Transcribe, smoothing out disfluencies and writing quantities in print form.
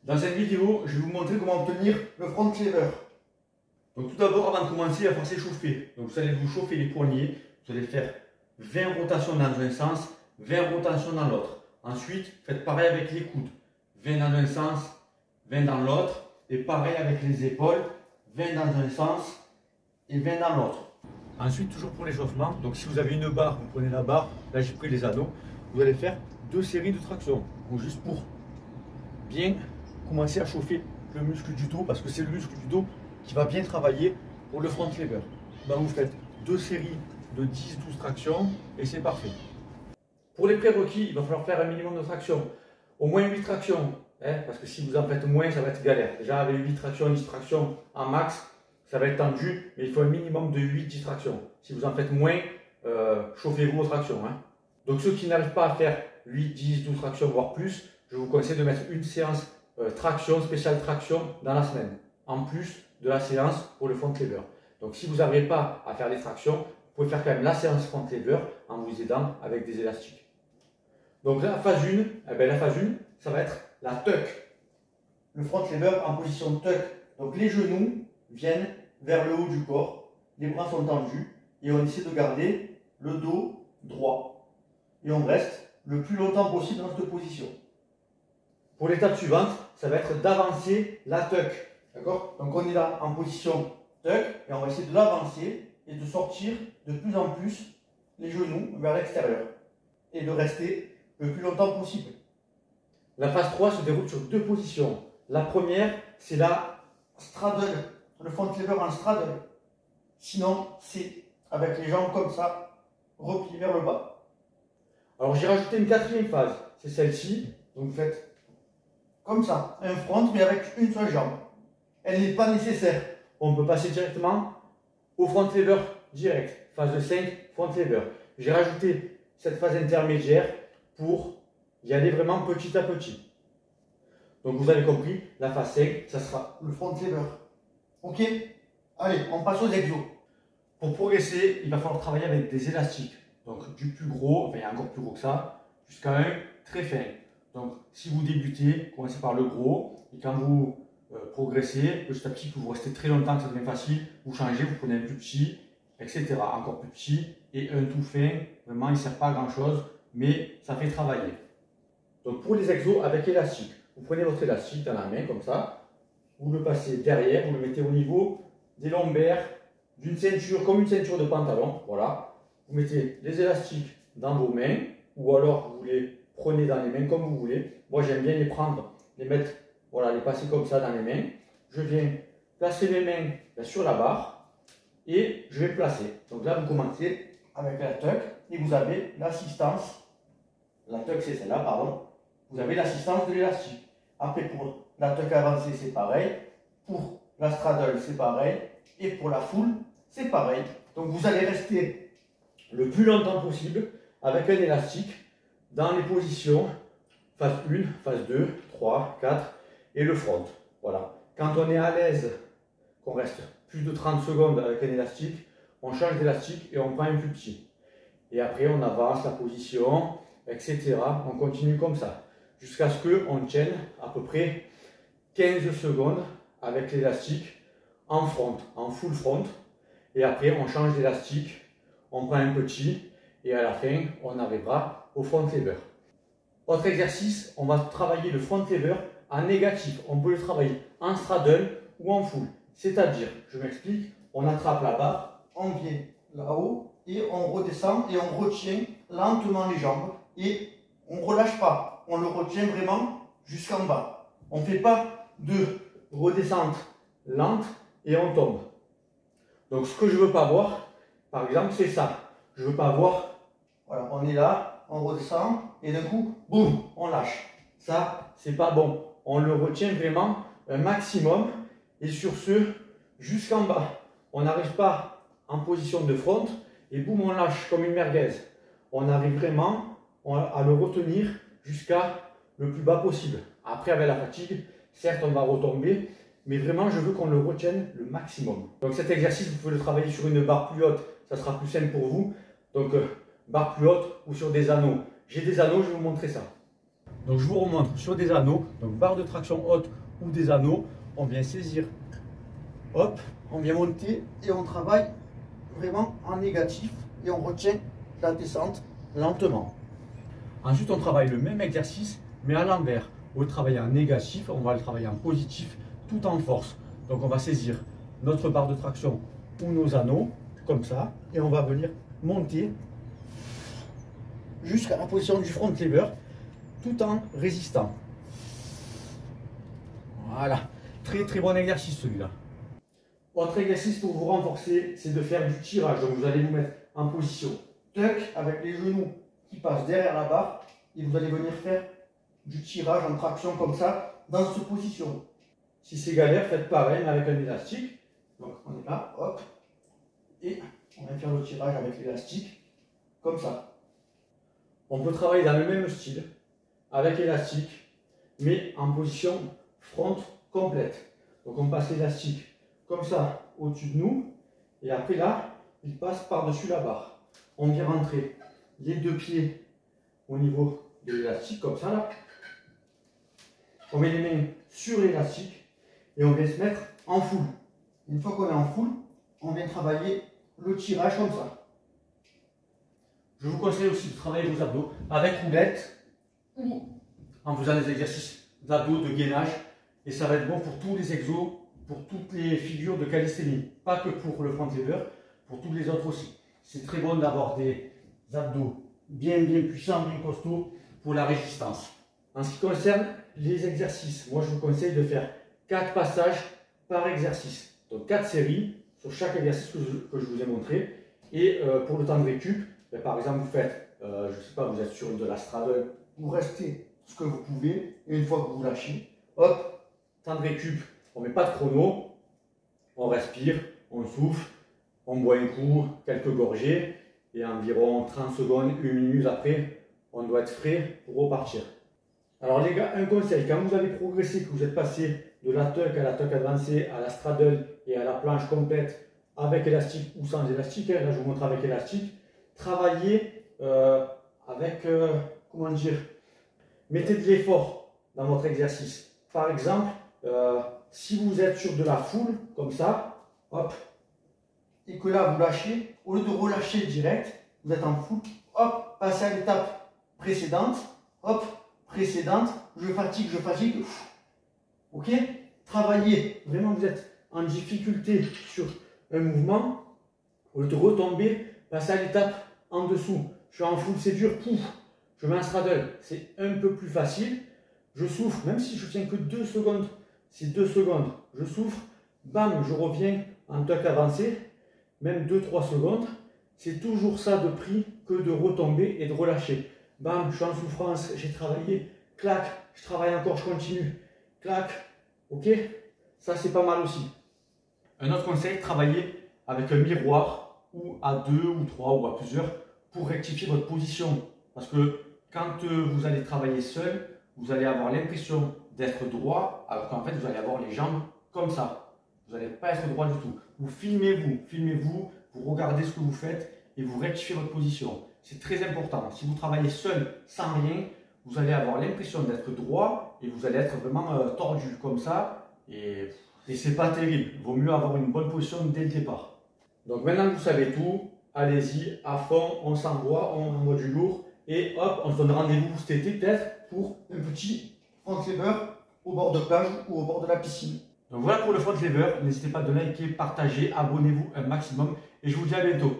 Dans cette vidéo, je vais vous montrer comment obtenir le front lever. Donc tout d'abord, avant de commencer, il va falloir s'échauffer. Donc vous allez vous chauffer les poignets, vous allez faire 20 rotations dans un sens, 20 rotations dans l'autre. Ensuite, faites pareil avec les coudes, 20 dans un sens, 20 dans l'autre. Et pareil avec les épaules, 20 dans un sens et 20 dans l'autre. Ensuite, toujours pour l'échauffement, donc si vous avez une barre, vous prenez la barre, là j'ai pris les anneaux, vous allez faire 2 séries de tractions. Donc juste pour bien commencer à chauffer le muscle du dos, parce que c'est le muscle du dos qui va bien travailler pour le front lever. Donc vous faites 2 séries de 10-12 tractions et c'est parfait. Pour les prérequis, il va falloir faire un minimum de tractions, au moins 8 tractions, parce que si vous en faites moins, ça va être galère. Déjà avec 8 tractions, 10 tractions en max, ça va être tendu, mais il faut un minimum de 8-10 tractions. Si vous en faites moins, chauffez-vous aux tractions. Donc ceux qui n'arrivent pas à faire 8, 10, 12 tractions, voire plus, je vous conseille de mettre une séance traction, spéciale traction dans la semaine, en plus de la séance pour le front lever. Donc si vous n'arrivez pas à faire des tractions, vous pouvez faire quand même la séance front lever en vous aidant avec des élastiques. Donc la phase 1, ça va être la tuck. Le front lever en position tuck. Donc les genoux viennent vers le haut du corps, les bras sont tendus et on essaie de garder le dos droit. Et on reste le plus longtemps possible dans cette position. Pour l'étape suivante, ça va être d'avancer la tuck. D'accord? Donc on est là en position tuck et on va essayer de l'avancer et de sortir de plus en plus les genoux vers l'extérieur et de rester le plus longtemps possible. La phase 3 se déroule sur 2 positions. La première, c'est la straddle, le front lever en straddle. Sinon, c'est avec les jambes comme ça, repliées vers le bas. Alors j'ai rajouté une 4e phase, c'est celle-ci. Donc vous faites comme ça, un front mais avec une seule jambe. Elle n'est pas nécessaire. On peut passer directement au front lever direct. Phase 5, front lever. J'ai rajouté cette phase intermédiaire pour y aller vraiment petit à petit. Donc vous avez compris, la phase 5, ça sera le front lever. Ok? Allez, on passe aux exos. Pour progresser, il va falloir travailler avec des élastiques. Donc du plus gros, enfin il y a encore plus gros que ça, jusqu'à un très fin. Donc si vous débutez, commencez par le gros, et quand vous progressez, petit à petit, que vous restez très longtemps, que ça devient facile, vous changez, vous prenez un plus petit, etc. Encore plus petit, et un tout fin, vraiment il ne sert pas à grand chose, mais ça fait travailler. Donc pour les exos avec élastique, vous prenez votre élastique dans la main comme ça, vous le passez derrière, vous le mettez au niveau des lombaires, d'une ceinture, comme une ceinture de pantalon, voilà. Vous mettez les élastiques dans vos mains, ou alors vous les prenez dans les mains comme vous voulez. Moi j'aime bien les prendre, les mettre, voilà, les passer comme ça dans les mains. Je viens placer mes mains sur la barre, et je vais placer. Donc là vous commencez avec la tuck, et vous avez l'assistance, la tuck c'est celle-là, pardon, vous avez l'assistance de l'élastique. Après pour la tuck avancée c'est pareil, pour la straddle c'est pareil, et pour la full c'est pareil. Donc vous allez rester le plus longtemps possible avec un élastique dans les positions phase 1, phase 2, 3, 4 et le front. Voilà. Quand on est à l'aise, qu'on reste plus de 30 secondes avec un élastique, on change d'élastique et on prend un plus petit. Et après on avance la position, etc. On continue comme ça, jusqu'à ce qu'on tienne à peu près 15 secondes avec l'élastique en front, en full front. Et après on change d'élastique, on prend un petit et à la fin on arrivera au front lever. Autre exercice, on va travailler le front lever en négatif. On peut le travailler en straddle ou en full. C'est-à-dire, je m'explique, on attrape la barre, on vient là-haut et on redescend et on retient lentement les jambes et on ne relâche pas. On le retient vraiment jusqu'en bas. On ne fait pas de redescente lente et on tombe. Donc ce que je ne veux pas voir, par exemple, c'est ça. Je ne veux pas voir, voilà, on est là, on redescend et d'un coup, boum, on lâche. Ça, c'est pas bon. On le retient vraiment un maximum et sur ce, jusqu'en bas. On n'arrive pas en position de front et boum, on lâche comme une merguez. On arrive vraiment à le retenir jusqu'à le plus bas possible. Après, avec la fatigue, certes, on va retomber, mais vraiment, je veux qu'on le retienne le maximum. Donc cet exercice, vous pouvez le travailler sur une barre plus haute, ça sera plus simple pour vous. Donc, barre plus haute ou sur des anneaux. J'ai des anneaux, je vais vous montrer ça. Donc je vous remontre sur des anneaux, donc barre de traction haute ou des anneaux, on vient saisir, hop, on vient monter et on travaille vraiment en négatif et on retient la descente lentement. Ensuite, on travaille le même exercice mais à l'envers. Au lieu de travailler en négatif, on va le travailler en positif tout en force. Donc on va saisir notre barre de traction ou nos anneaux comme ça et on va venir monter jusqu'à la position du front lever tout en résistant. Voilà, très très bon exercice celui-là. Autre exercice pour vous renforcer, c'est de faire du tirage. Donc vous allez vous mettre en position tuck avec les genoux qui passent derrière la barre et vous allez venir faire du tirage en traction comme ça dans cette position. Si c'est galère, faites pareil mais avec un élastique. Donc on est là, hop, et on va faire le tirage avec l'élastique comme ça. On peut travailler dans le même style avec élastique mais en position front complète. Donc on passe l'élastique comme ça au-dessus de nous et après là il passe par-dessus la barre. On vient rentrer les deux pieds au niveau de l'élastique comme ça là. On met les mains sur l'élastique et on vient se mettre en full. Une fois qu'on est en full, on vient travailler le tirage comme ça. Je vous conseille aussi de travailler vos abdos avec roulette ou en faisant des exercices d'abdos, de gainage. Et ça va être bon pour tous les exos, pour toutes les figures de calisthénie. Pas que pour le front lever, pour tous les autres aussi. C'est très bon d'avoir des abdos bien puissants, bien costauds pour la résistance. En ce qui concerne les exercices, moi je vous conseille de faire 4 passages par exercice. Donc 4 séries sur chaque exercice que je vous ai montré. Et pour le temps de récup, ben, par exemple vous faites, je ne sais pas, vous êtes sur de la straddle, vous restez ce que vous pouvez. Et une fois que vous lâchez, hop, temps de récup, on ne met pas de chrono, on respire, on souffle, on boit un coup, quelques gorgées. Et environ 30 secondes, 1 minute après, on doit être frais pour repartir. Alors les gars, un conseil, quand vous avez progressé, que vous êtes passé de la tuck à la tuck avancée, à la straddle et à la planche complète avec élastique ou sans élastique, là je vous montre avec élastique, travaillez avec, comment dire, mettez de l'effort dans votre exercice. Par exemple, si vous êtes sur de la full, comme ça, hop, et que là vous lâchez, au lieu de relâcher direct, vous êtes en full, hop, passez à l'étape précédente, hop, précédente, je fatigue, ok? Travaillez, vraiment vous êtes en difficulté sur un mouvement, au lieu de retomber, passez à l'étape en dessous. Je suis en full, c'est dur, pouf, je mets un straddle, c'est un peu plus facile, je souffre, même si je tiens que 2 secondes, c'est 2 secondes, je souffre, bam, je reviens en tuck avancé, même 2-3 secondes, c'est toujours ça de prix que de retomber et de relâcher. Bam, je suis en souffrance, j'ai travaillé, clac, je travaille encore, je continue, clac, ok? Ça c'est pas mal aussi. Un autre conseil, travaillez avec un miroir ou à 2 ou 3 ou à plusieurs pour rectifier votre position. Parce que quand vous allez travailler seul, vous allez avoir l'impression d'être droit alors qu'en fait vous allez avoir les jambes comme ça. Vous n'allez pas être droit du tout. Vous filmez-vous, vous regardez ce que vous faites et vous rectifiez votre position. C'est très important. Si vous travaillez seul, sans rien, vous allez avoir l'impression d'être droit et vous allez être vraiment tordu comme ça. Et c'est pas terrible. Il vaut mieux avoir une bonne position dès le départ. Donc maintenant que vous savez tout, allez-y à fond, on s'envoie, on envoie du lourd. Et hop, on se donne rendez-vous cet été peut-être pour un petit front lever au bord de plage ou au bord de la piscine. Donc voilà pour le front lever. N'hésitez pas à liker, partager, abonnez-vous un maximum. Et je vous dis à bientôt.